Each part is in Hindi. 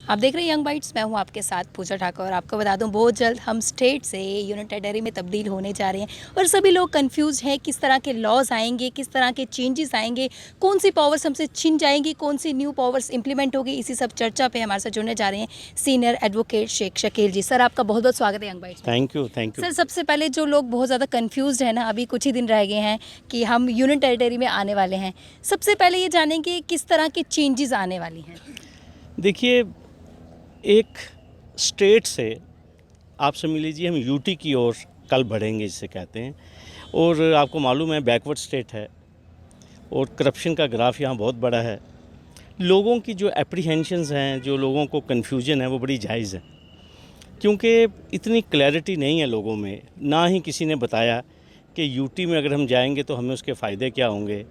आप देख रहे हैं यंग बाइट्स, मैं हूं आपके साथ पूजा ठाकुर। और आपको बता दूं, बहुत जल्द हम स्टेट से यूनियन टेरिटरी में तब्दील होने जा रहे हैं और सभी लोग कंफ्यूज हैं किस तरह के लॉज आएंगे, किस तरह के चेंजेस आएंगे, कौन सी पावर्स हमसे छिन जाएंगी, कौन सी न्यू पावर्स इंप्लीमेंट होगी। इसी सब चर्चा पे हमारे साथ जुड़ने जा रहे हैं सीनियर एडवोकेट शेख शकील जी। सर, आपका बहुत बहुत स्वागत है young bytes. Thank you sir, सबसे पहले जो लोग बहुत ज़्यादा कंफ्यूज है ना, अभी कुछ ही दिन रह गए हैं कि हम यूनियन टेरिटरी में आने वाले हैं, सबसे पहले ये जानेंगे किस तरह के चेंजेस आने वाली हैं। देखिए, एक स्टेट से आप समझ लीजिए हम यूटी की ओर कल बढ़ेंगे जिसे कहते हैं। और आपको मालूम है बैकवर्ड स्टेट है और करप्शन का ग्राफ यहाँ बहुत बड़ा है। लोगों की जो एप्रीहेंशंस हैं, जो लोगों को कन्फ्यूजन है, वो बड़ी जायज़ है, क्योंकि इतनी क्लैरिटी नहीं है लोगों में। ना ही किसी ने बताया कि यूटी में अगर हम जाएंगे तो हमें उसके फ़ायदे क्या होंगे,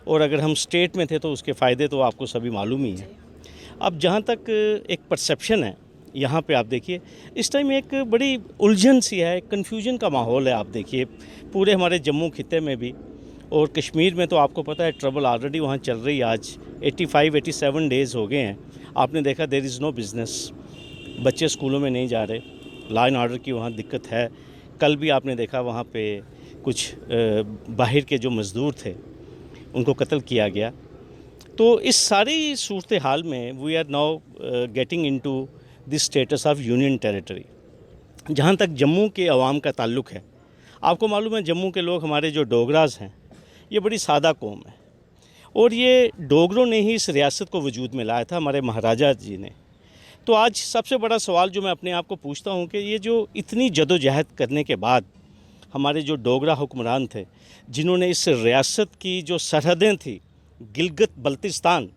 और अगर हम स्टेट में थे तो उसके फ़ायदे तो आपको सभी मालूम ही हैं। अब जहाँ तक एक परसेप्शन है, यहाँ पे आप देखिए इस टाइम एक बड़ी उलझन सी है, कन्फ्यूजन का माहौल है। आप देखिए पूरे हमारे जम्मू खित्ते में भी और कश्मीर में तो आपको पता है ट्रबल ऑलरेडी वहाँ चल रही है। आज 85-87 डेज़ हो गए हैं। आपने देखा देयर इज़ नो बिज़नेस, बच्चे स्कूलों में नहीं जा रहे, लॉ एंड ऑर्डर की वहाँ दिक्कत है। कल भी आपने देखा वहाँ पे कुछ बाहर के जो मज़दूर थे उनको कत्ल किया गया। तो इस सारी सूरत हाल में we are now getting into this status of union territory. जहाँ तक जम्मू के अवाम का ताल्लुक़ है, आपको मालूम है जम्मू के लोग, हमारे जो डोगराज हैं, ये बड़ी सादा कौम है और ये डोगरों ने ही इस रियासत को वजूद में लाया था, हमारे महाराजा जी ने। तो आज सबसे बड़ा सवाल जो मैं अपने आप को पूछता हूँ कि ये जो इतनी जदोजहद करने के बाद हमारे जो डोगरा हुक्मरान थे, जिन्होंने इस रियासत की जो सरहदें थी गिलगित बल्तिस्तान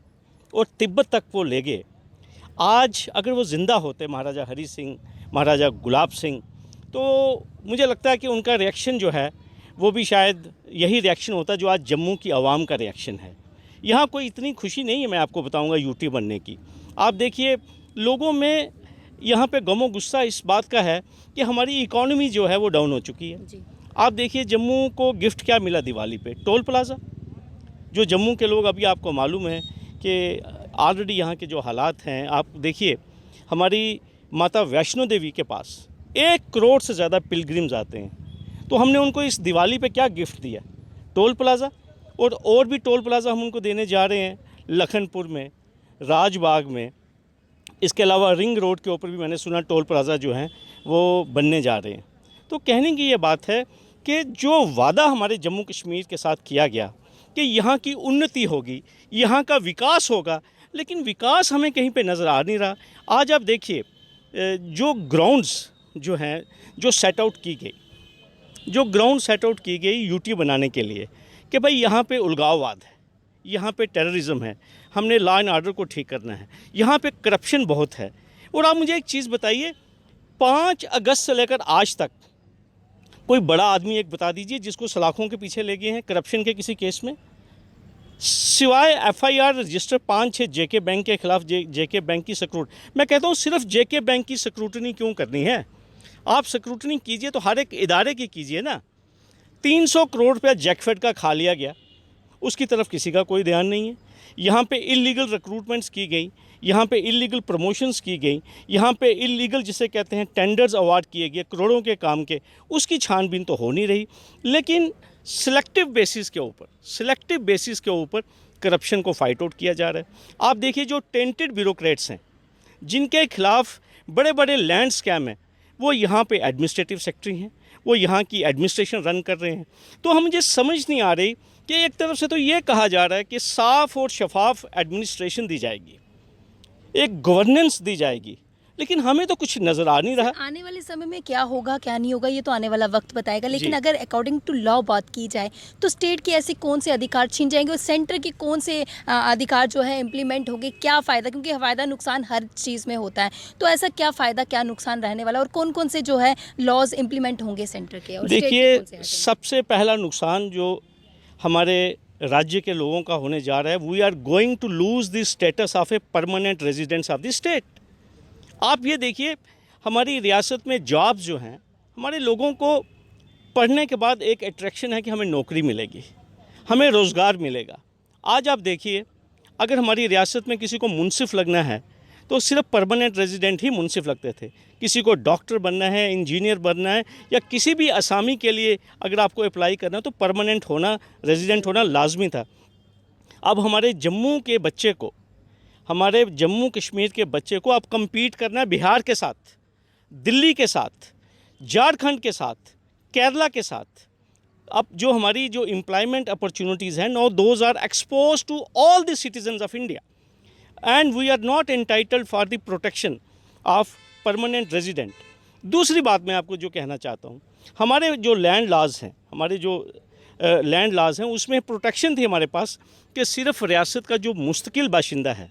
और तिब्बत तक वो ले गए, आज अगर वो ज़िंदा होते महाराजा हरी सिंह, महाराजा गुलाब सिंह, तो मुझे लगता है कि उनका रिएक्शन जो है वो भी शायद यही रिएक्शन होता जो आज जम्मू की आवाम का रिएक्शन है। यहाँ कोई इतनी खुशी नहीं है, मैं आपको बताऊँगा, यूटी बनने की। आप देखिए लोगों में यहाँ पे गमो गुस्सा इस बात का है कि हमारी इकॉनमी जो है वो डाउन हो चुकी है जी। आप देखिए जम्मू को गिफ्ट क्या मिला दिवाली पे, टोल प्लाज़ा। जो जम्मू के लोग, अभी आपको मालूम है कि ऑलरेडी यहाँ के जो हालात हैं, आप देखिए हमारी माता वैष्णो देवी के पास 1 करोड़ से ज़्यादा पिलग्रिम्स आते हैं। तो हमने उनको इस दिवाली पे क्या गिफ्ट दिया? Toll plaza. और भी टोल प्लाज़ा हम उनको देने जा रहे हैं, लखनपुर में, राजबाग में। इसके अलावा रिंग रोड के ऊपर भी मैंने सुना टोल प्लाज़ा जो हैं वो बनने जा रहे हैं। तो कहने की ये बात है कि जो वादा हमारे जम्मू कश्मीर के साथ किया गया कि यहाँ की उन्नति होगी, यहाँ का विकास होगा, लेकिन विकास हमें कहीं पे नज़र आ नहीं रहा। आज आप देखिए जो ग्राउंड्स जो हैं, जो सेट आउट की गई, जो ग्राउंड सेट आउट की गई यूटी बनाने के लिए कि भाई यहाँ पे उलगाववाद है, यहाँ पे टेररिज्म है, हमने लॉ एंड ऑर्डर को ठीक करना है, यहाँ पे करप्शन बहुत है। और आप मुझे एक चीज़ बताइए, 5 अगस्त से लेकर आज तक कोई बड़ा आदमी एक बता दीजिए जिसको सलाखों के पीछे ले गए हैं करप्शन के किसी केस में, सिवाय एफआईआर रजिस्टर 5-6 जेके बैंक के खिलाफ। जेके बैंक की मैं कहता हूँ सिर्फ जेके बैंक की स्क्रूटनी क्यों करनी है? आप स्क्रूटनी कीजिए तो हर एक इदारे की कीजिए ना। 300 करोड़ रुपया जैकफेड का खा लिया गया, उसकी तरफ किसी का कोई ध्यान नहीं है। यहाँ पे इलीगल रिक्रूटमेंट्स की गई, यहाँ पे इलीगल प्रमोशंस की गई, यहाँ पे इलीगल जिसे कहते हैं टेंडर्स अवार्ड किए गए करोड़ों के काम के, उसकी छानबीन तो हो नहीं रही। लेकिन सिलेक्टिव बेसिस के ऊपर करप्शन को फाइट आउट किया जा रहा है। आप देखिए जो टेंटेड ब्यूरोक्रेट्स हैं, जिनके खिलाफ बड़े बड़े लैंड स्कैम हैं, वो यहाँ पे एडमिनिस्ट्रेटिव सेक्रेटरी हैं, वो यहाँ की एडमिनिस्ट्रेशन रन कर रहे हैं। तो हम मुझे समझ नहीं आ रही कि एक तरफ से तो ये कहा जा रहा है कि साफ़ और शफाफ एडमिनिस्ट्रेशन दी जाएगी, एक गवर्नेंस दी जाएगी, लेकिन हमें तो कुछ नज़र आ नहीं रहा। आने वाले समय में क्या होगा क्या नहीं होगा ये तो आने वाला वक्त बताएगा, लेकिन अगर अकॉर्डिंग टू लॉ बात की जाए तो स्टेट के ऐसे कौन से अधिकार छीन जाएंगे और सेंटर के कौन से अधिकार जो है इम्प्लीमेंट होंगे? क्या फ़ायदा, क्योंकि फ़ायदा नुकसान हर चीज़ में होता है, तो ऐसा क्या फ़ायदा क्या नुकसान रहने वाला और कौन कौन से जो है लॉज इम्प्लीमेंट होंगे सेंटर के? और देखिए सबसे पहला नुकसान जो हमारे राज्य के लोगों का होने जा रहा है, we are going to lose the status of a permanent residents of the state. आप ये देखिए हमारी रियासत में जॉब्स जो हैं, हमारे लोगों को पढ़ने के बाद एक अट्रैक्शन है कि हमें नौकरी मिलेगी, हमें रोज़गार मिलेगा। आज आप देखिए अगर हमारी रियासत में किसी को मुंसिफ लगना है तो सिर्फ परमानेंट रेजिडेंट ही मुंसिफ लगते थे। किसी को डॉक्टर बनना है, इंजीनियर बनना है या किसी भी असामी के लिए अगर आपको अप्लाई करना है तो परमानेंट होना, रेजिडेंट होना लाजमी था। अब हमारे जम्मू के बच्चे को, हमारे जम्मू कश्मीर के बच्चे को अब कम्पीट करना है बिहार के साथ, दिल्ली के साथ, झारखंड के साथ, केरला के साथ। अब जो हमारी जो एम्प्लॉयमेंट अपॉर्चुनिटीज़ हैं, no those are expose to all the citizens of India and we are not entitled for the protection of permanent resident. दूसरी बात मैं आपको जो कहना चाहता हूँ, हमारे जो लैंड लॉज हैं, हमारे जो लैंड लॉज हैं उसमें प्रोटेक्शन थी हमारे पास कि सिर्फ रियासत का जो मुस्तकिल बाशिंदा है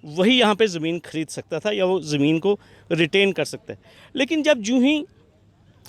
वही यहाँ पे ज़मीन खरीद सकता था या वो ज़मीन को रिटेन कर सकता है। लेकिन जब यूँ ही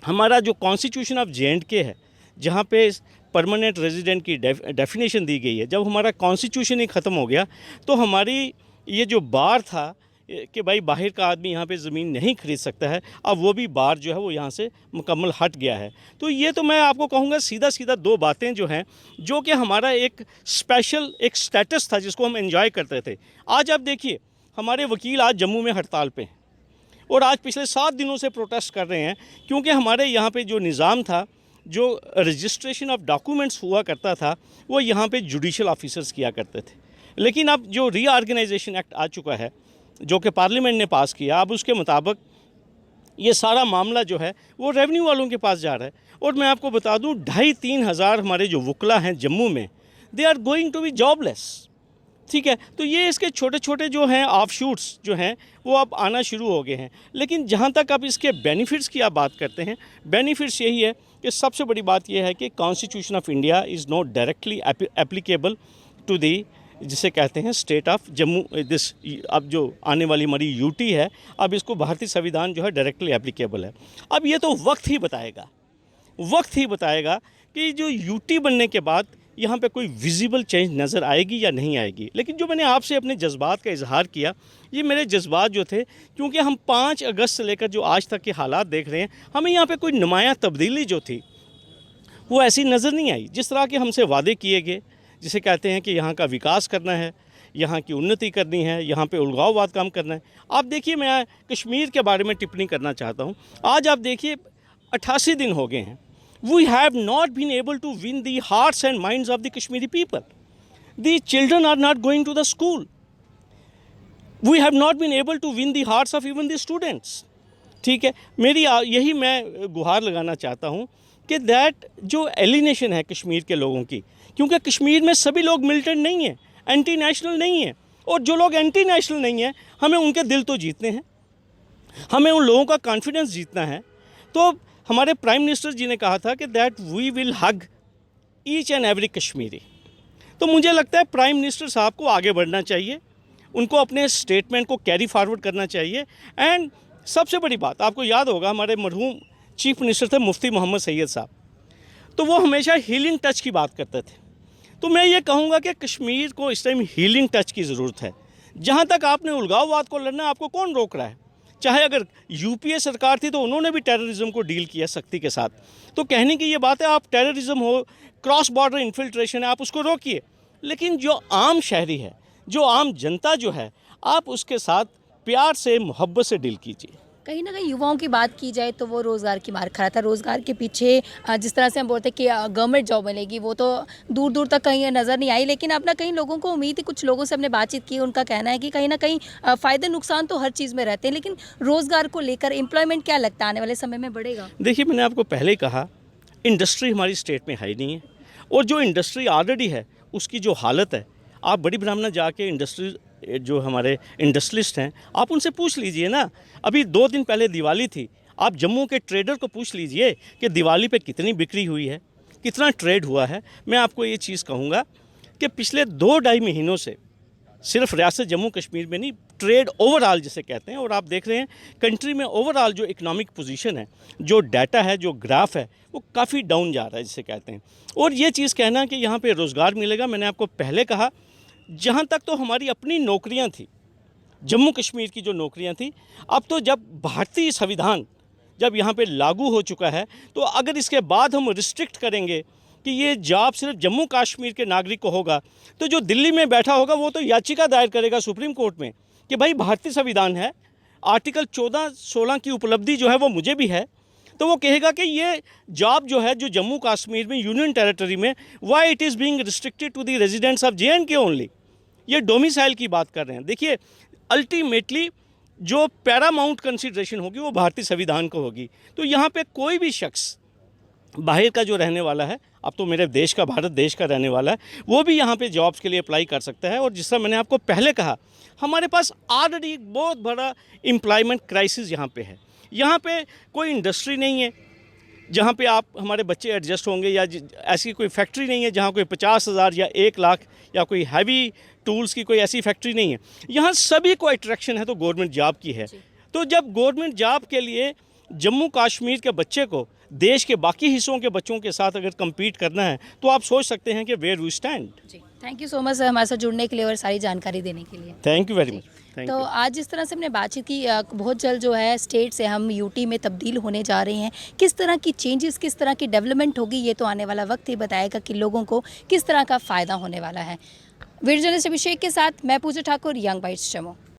हमारा जो कॉन्स्टिट्यूशन ऑफ जे.एंड.के है, जहाँ पे परमानेंट रेजिडेंट की डेफिनेशन दी गई है, जब हमारा कॉन्स्टिट्यूशन ही ख़त्म हो गया तो हमारी ये जो बार था कि भाई बाहर का आदमी यहाँ पे ज़मीन नहीं खरीद सकता है, अब वो भी बार जो है वो यहाँ से मुकम्मल हट गया है। तो ये तो मैं आपको कहूँगा सीधा सीधा दो बातें जो हैं, जो कि हमारा एक स्पेशल एक स्टेटस था जिसको हम एंजॉय करते थे। आज आप देखिए हमारे वकील आज जम्मू में हड़ताल पे हैं और आज पिछले 7 दिनों से प्रोटेस्ट कर रहे हैं, क्योंकि हमारे यहाँ पे जो निज़ाम था, जो रजिस्ट्रेशन ऑफ डॉक्यूमेंट्स हुआ करता था, वो यहाँ पे जुडिशल ऑफिसर्स किया करते थे। लेकिन अब जो रीऑर्गेनाइजेशन एक्ट आ चुका है जो कि पार्लियामेंट ने पास किया, अब उसके मुताबिक ये सारा मामला जो है वो रेवेन्यू वालों के पास जा रहा है। और मैं आपको बता दूं 2,500-3 हज़ार हमारे जो वकला हैं जम्मू में, they are going to be jobless. ठीक है, तो ये इसके छोटे छोटे जो हैं ऑफशूट्स जो हैं वो अब आना शुरू हो गए हैं। लेकिन जहाँ तक अब इसके बेनिफिट्स की आप बात करते हैं, बेनिफिट्स यही है कि सबसे बड़ी बात यह है कि constitution of India is not directly applicable to the, जिसे कहते हैं स्टेट ऑफ जम्मू। दिस अब जो आने वाली हमारी यूटी है, अब इसको भारतीय संविधान जो है डायरेक्टली एप्लीकेबल है। अब ये तो वक्त ही बताएगा कि जो यूटी बनने के बाद यहाँ पे कोई विजिबल चेंज नज़र आएगी या नहीं आएगी। लेकिन जो मैंने आपसे अपने जज्बात का इजहार किया, ये मेरे जज्बात जो थे, क्योंकि हम 5 अगस्त से लेकर जो आज तक के हालात देख रहे हैं, हमें यहाँ पे कोई नुमायाँ तब्दीली जो थी वो ऐसी नज़र नहीं आई। जिस तरह के हमसे वादे किए गए, जिसे कहते हैं कि यहाँ का विकास करना है, यहाँ की उन्नति करनी है, यहाँ पे उलगाववाद काम करना है। आप देखिए, मैं कश्मीर के बारे में टिप्पणी करना चाहता हूँ। आज आप देखिए 88 दिन हो गए हैं, we have not been able to win the hearts and minds of the Kashmiri people. The children are not going to the school. We have not been able to win the hearts of even the students. ठीक है, मेरी यही मैं गुहार लगाना चाहता हूँ कि दैट जो एलिनेशन है कश्मीर के लोगों की, क्योंकि कश्मीर में सभी लोग मिलिटेंट नहीं हैं, एंटी नेशनल नहीं हैं, और जो लोग एंटी नेशनल नहीं हैं, हमें उनके दिल तो जीतने हैं, हमें उन लोगों का कॉन्फिडेंस जीतना है। तो हमारे प्राइम मिनिस्टर जी ने कहा था कि that we will hug each and every Kashmiri. तो मुझे लगता है प्राइम मिनिस्टर साहब को आगे बढ़ना चाहिए, उनको अपने स्टेटमेंट को कैरी फॉरवर्ड करना चाहिए। एंड सबसे बड़ी बात, आपको याद होगा हमारे मरहूम चीफ मिनिस्टर थे मुफ्ती मोहम्मद सैयद साहब, तो वो हमेशा हीलिंग टच की बात करते थे। तो मैं ये कहूँगा कि कश्मीर को इस टाइम हीलिंग टच की ज़रूरत है। जहाँ तक आपने उलगाववाद को लड़ना, आपको कौन रोक रहा है? चाहे अगर यूपीए सरकार थी तो उन्होंने भी टेररिज्म को डील किया सख्ती के साथ। तो कहने की ये बात है, आप टेररिज्म हो, क्रॉस बॉर्डर इन्फिल्ट्रेशन है, आप उसको रोकिए। लेकिन जो आम शहरी है, जो आम जनता जो है, आप उसके साथ प्यार से, मोहब्बत से डील कीजिए। कहीं ना कहीं युवाओं की बात की जाए तो वो रोज़गार की मार खा रहा था। रोज़गार के पीछे जिस तरह से हम बोलते हैं कि गवर्नमेंट जॉब मिलेगी, वो तो दूर दूर तक कहीं नज़र नहीं आई। लेकिन अब ना कहीं लोगों को उम्मीद थी, कुछ लोगों से हमने बातचीत की, उनका कहना है कि कहीं ना कहीं फ़ायदे नुकसान तो हर चीज़ में रहते हैं, लेकिन रोज़गार को लेकर एम्प्लॉयमेंट क्या लगता है आने वाले समय में बढ़ेगा? देखिए, मैंने आपको पहले ही कहा, इंडस्ट्री हमारी स्टेट में है नहीं है, और जो इंडस्ट्री ऑलरेडी है उसकी जो हालत है, आप बड़ी ब्राह्मणा जाके इंडस्ट्री जो हमारे इंडस्ट्रियलिस्ट हैं, आप उनसे पूछ लीजिए ना। अभी 2 दिन पहले दिवाली थी, आप जम्मू के ट्रेडर को पूछ लीजिए कि दिवाली पे कितनी बिक्री हुई है, कितना ट्रेड हुआ है। मैं आपको ये चीज़ कहूँगा कि पिछले 2-2.5 महीनों से सिर्फ रियासत जम्मू कश्मीर में नहीं, ट्रेड ओवरऑल जिसे कहते हैं, और आप देख रहे हैं कंट्री में ओवरऑल जो इकोनॉमिक पोजीशन है, जो डाटा है, जो ग्राफ है, वो काफ़ी डाउन जा रहा है जिसे कहते हैं। और ये चीज़ कहना कि यहाँ पे रोज़गार मिलेगा, मैंने आपको पहले कहा, जहाँ तक तो हमारी अपनी नौकरियाँ थी, जम्मू कश्मीर की जो नौकरियाँ थी, अब तो जब भारतीय संविधान जब यहाँ पे लागू हो चुका है, तो अगर इसके बाद हम रिस्ट्रिक्ट करेंगे कि ये जॉब सिर्फ जम्मू कश्मीर के नागरिक को होगा, तो जो दिल्ली में बैठा होगा वो तो याचिका दायर करेगा सुप्रीम कोर्ट में कि भाई भारतीय संविधान है, आर्टिकल 14-16 की उपलब्धि जो है वो मुझे भी है, तो वो कहेगा कि ये जॉब जो है जो जम्मू कश्मीर में यूनियन टेरिटरी में, why it is being restricted to the residents of JNK only. ये डोमिसाइल की बात कर रहे हैं। देखिए अल्टीमेटली जो पैरामाउंट कंसिडरेशन होगी वो भारतीय संविधान को होगी। तो यहाँ पे कोई भी शख्स बाहर का जो रहने वाला है, अब तो मेरे देश का, भारत देश का रहने वाला है, वो भी यहाँ पे जॉब्स के लिए अप्लाई कर सकता है। और जिस तरह मैंने आपको पहले कहा, हमारे पास ऑलरेडी एक बहुत बड़ा एम्प्लॉयमेंट क्राइसिस यहाँ पे है। यहाँ पे कोई इंडस्ट्री नहीं है जहाँ पे आप हमारे बच्चे एडजस्ट होंगे, या ऐसी कोई फैक्ट्री नहीं है जहाँ कोई 50,000 या 1 लाख या कोई हैवी टूल्स की कोई ऐसी फैक्ट्री नहीं है। यहाँ सभी को अट्रैक्शन है तो गवर्नमेंट जॉब की है। तो जब गवर्नमेंट जॉब के लिए जम्मू कश्मीर के बच्चे को देश के बाकी हिस्सों के बच्चों के साथ अगर compete करना है, तो आप सोच सकते हैं कि वेयर वी स्टैंड। जी, thank you so much sir हमारे साथ जुड़ने के लिए और सारी जानकारी देने के लिए। Thank you very much. तो आज जिस तरह से हमने बातचीत की, बहुत जल्द जो है स्टेट से हम यूटी में तब्दील होने जा रहे हैं। किस तरह की चेंजेस, किस तरह की डेवलपमेंट होगी, ये तो आने वाला वक्त ही बताएगा कि लोगों को किस तरह का फ़ायदा होने वाला है। वीडियो जर्नलिस्ट अभिषेक के साथ मैं पूजा ठाकुर, यंग बाइट्स जम्मू।